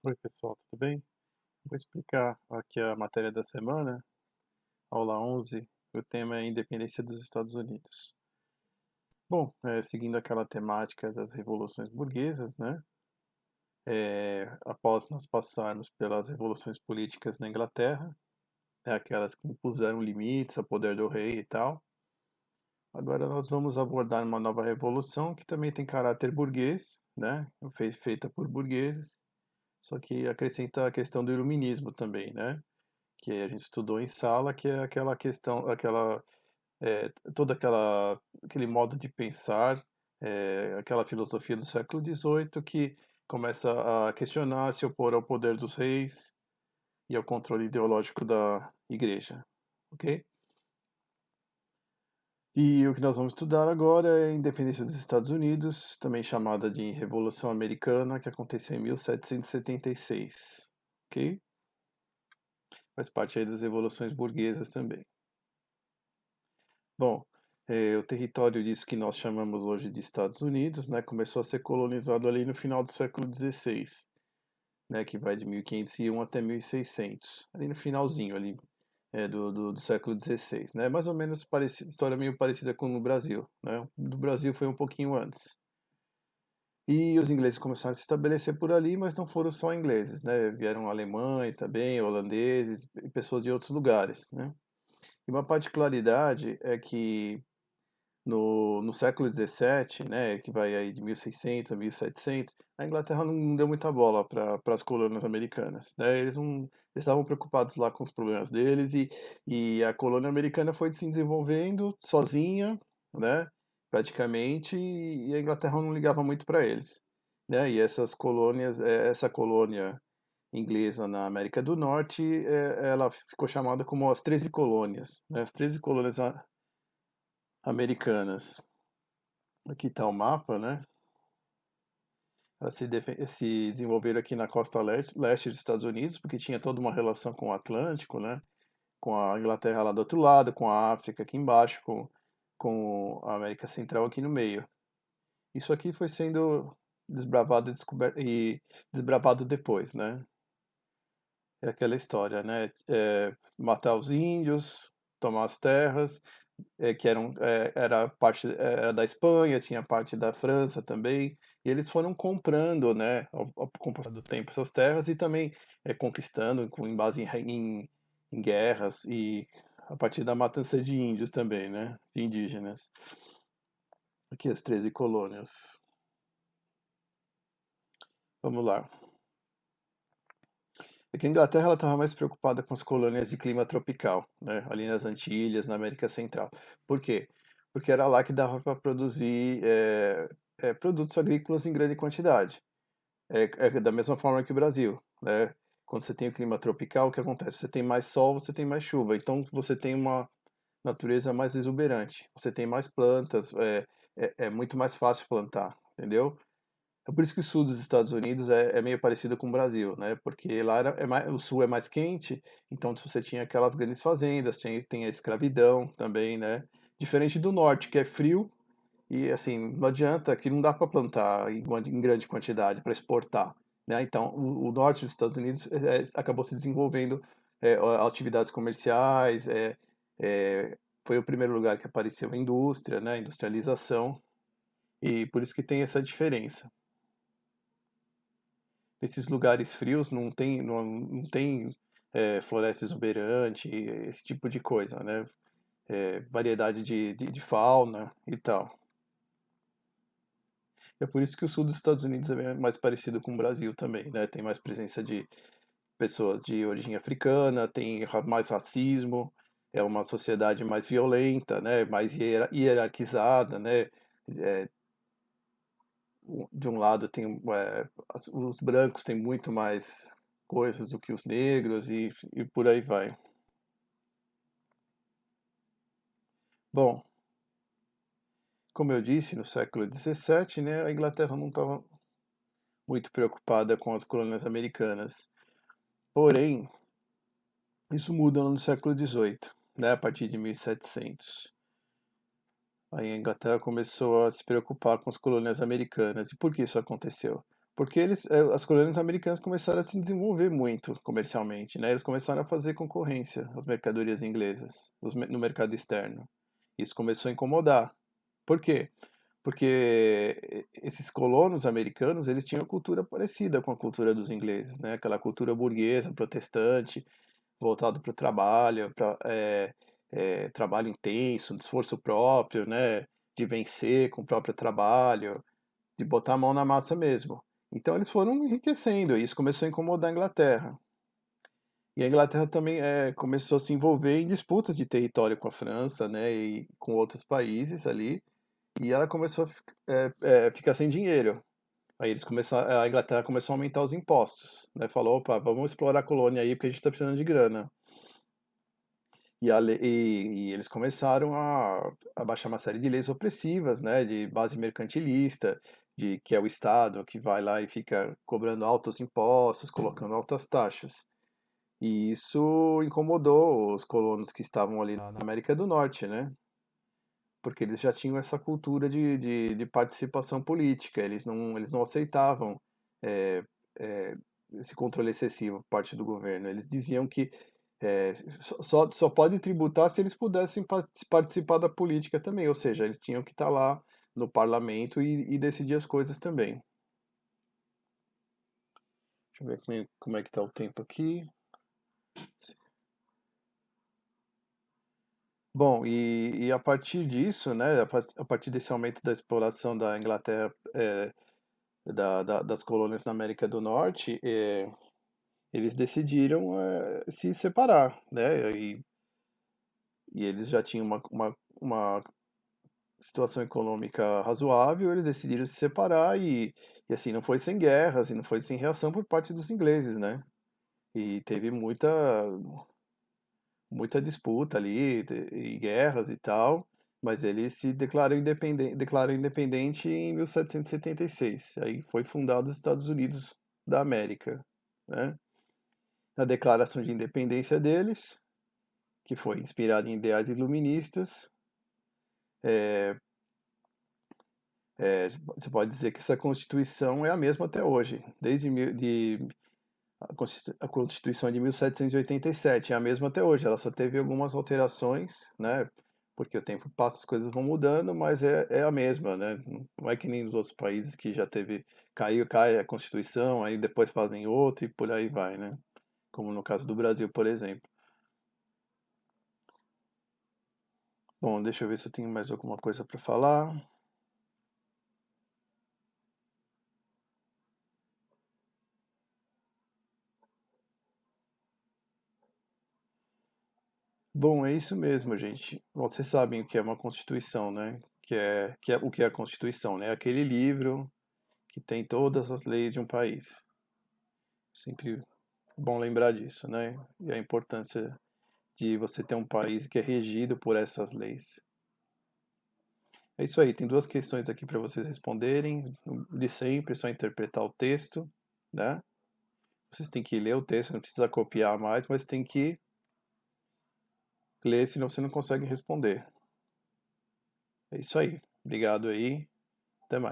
Oi, pessoal, tudo bem? Vou explicar aqui a matéria da semana, aula 11. O tema é Independência dos Estados Unidos. Bom, seguindo aquela temática das revoluções burguesas, né? Após nós passarmos pelas revoluções políticas na Inglaterra, aquelas que impuseram limites ao poder do rei e tal, agora nós vamos abordar uma nova revolução que também tem caráter burguês, né? Feita por burgueses, só que acrescenta a questão do iluminismo também, né? Que a gente estudou em sala, que é aquela questão, toda aquele modo de pensar, aquela filosofia do século XVIII que começa a questionar, se opor ao poder dos reis e ao controle ideológico da igreja, ok? E o que nós vamos estudar agora é a independência dos Estados Unidos, também chamada de Revolução Americana, que aconteceu em 1776, ok? Faz parte aí das revoluções burguesas também. Bom, o território disso que nós chamamos hoje de Estados Unidos, né, começou a ser colonizado ali no final do século XVI, né, que vai de 1501 até 1600, ali no finalzinho ali, do século XVI, né, mais ou menos parecido, história meio parecida com o Brasil, né, do Brasil foi um pouquinho antes. E os ingleses começaram a se estabelecer por ali, mas não foram só ingleses, né, vieram alemães também, holandeses e pessoas de outros lugares, né. E uma particularidade é que no século XVII, né, que vai aí de 1600 a 1700, a Inglaterra não deu muita bola para as colônias americanas, né? Eles estavam preocupados lá com os problemas deles e a colônia americana foi se desenvolvendo sozinha, né, praticamente, e a Inglaterra não ligava muito para eles, né? E essas colônias, essa colônia inglesa na América do Norte, ela ficou chamada como as 13 colônias, né? As 13 colônias americanas. Aqui está o mapa, né? Elas se desenvolveram aqui na costa leste dos Estados Unidos, porque tinha toda uma relação com o Atlântico, né? Com a Inglaterra lá do outro lado, com a África aqui embaixo, com a América Central aqui no meio. Isso aqui foi sendo desbravado e desbravado depois, né? É aquela história, né? Matar os índios, tomar as terras, que era parte da Espanha, tinha parte da França também, e eles foram comprando, né, com o passar do tempo, essas terras e também conquistando com base em guerras e a partir da matança de índios também, né, de indígenas. Aqui as 13 colônias. Vamos lá. É que a Inglaterra ela estava mais preocupada com as colônias de clima tropical, né, ali nas Antilhas, na América Central. Por quê? Porque era lá que dava para produzir produtos agrícolas em grande quantidade. É da mesma forma que o Brasil, né? Quando você tem o clima tropical, o que acontece? Você tem mais sol, você tem mais chuva, então você tem uma natureza mais exuberante. Você tem mais plantas, é muito mais fácil plantar, entendeu? É por isso que o sul dos Estados Unidos é meio parecido com o Brasil, né? Porque lá o sul é mais quente, então você tinha aquelas grandes fazendas, tem a escravidão também, né? Diferente do norte, que é frio e assim, não adianta, que não dá para plantar em grande quantidade para exportar, né? Então, o norte dos Estados Unidos acabou se desenvolvendo atividades comerciais, foi o primeiro lugar que apareceu a indústria, né? Industrialização, e por isso que tem essa diferença. Nesses lugares frios não tem floresta exuberante, esse tipo de coisa, né? Variedade de fauna e tal. É por isso que o sul dos Estados Unidos é mais parecido com o Brasil também, né? Tem mais presença de pessoas de origem africana, tem mais racismo, é uma sociedade mais violenta, né? Mais hierarquizada, né? É, de um lado tem os brancos têm muito mais coisas do que os negros e por aí vai. Bom, como eu disse, no século XVII, né, a Inglaterra não estava muito preocupada com as colônias americanas. Porém, isso muda no século XVIII, né, a partir de 1700. Aí a Inglaterra começou a se preocupar com as colônias americanas. E por que isso aconteceu? Porque as colônias americanas começaram a se desenvolver muito comercialmente, né? Eles começaram a fazer concorrência às mercadorias inglesas no mercado externo. Isso começou a incomodar. Por quê? Porque esses colonos americanos, eles tinham cultura parecida com a cultura dos ingleses, né? Aquela cultura burguesa, protestante, voltado para o trabalho, para trabalho intenso, de esforço próprio, né? De vencer com o próprio trabalho, de botar a mão na massa mesmo. Então eles foram enriquecendo, e isso começou a incomodar a Inglaterra. E a Inglaterra também começou a se envolver em disputas de território com a França, né, e com outros países ali, e ela começou a ficar sem dinheiro. Aí a Inglaterra começou a aumentar os impostos, né, falou, opa, vamos explorar a colônia aí porque a gente está precisando de grana. E eles começaram a baixar uma série de leis opressivas, né, de base mercantilista, que é o Estado que vai lá e fica cobrando altos impostos, colocando altas taxas. E isso incomodou os colonos que estavam ali na América do Norte, né? Porque eles já tinham essa cultura de participação política, eles não aceitavam é, é, esse controle excessivo por parte do governo. Eles diziam que é, só pode tributar se eles pudessem participar da política também, ou seja, eles tinham que estar lá no parlamento e decidir as coisas também. Deixa eu ver como é que está o tempo aqui. Bom, e a partir disso, né, a partir desse aumento da exploração da Inglaterra, das colônias na América do Norte, eles decidiram se separar, né, e eles já tinham uma situação econômica razoável, eles decidiram se separar e assim, não foi sem guerras e não foi sem reação por parte dos ingleses, né, e teve muita disputa ali e guerras e tal, mas ele se declarou independente em 1776. Aí foi fundado os Estados Unidos da América, né? Na declaração de independência deles, que foi inspirada em ideais iluministas, é, você pode dizer que essa Constituição é a mesma até hoje, a Constituição de 1787 é a mesma até hoje, ela só teve algumas alterações, né? Porque o tempo passa, as coisas vão mudando, mas é a mesma, né? Não é que nem nos outros países que já teve, cai a Constituição, aí depois fazem outra e por aí vai, né? Como no caso do Brasil, por exemplo. Bom, deixa eu ver se eu tenho mais alguma coisa para falar. Bom, é isso mesmo, gente. Vocês sabem o que é uma Constituição, né? O que é a Constituição, né? Aquele livro que tem todas as leis de um país. Sempre bom lembrar disso, né? E a importância de você ter um país que é regido por essas leis. É isso aí, tem duas questões aqui para vocês responderem. De sempre, é só interpretar o texto, né? Vocês têm que ler o texto, não precisa copiar mais, mas tem que ler, senão você não consegue responder. É isso aí. Obrigado aí. Até mais.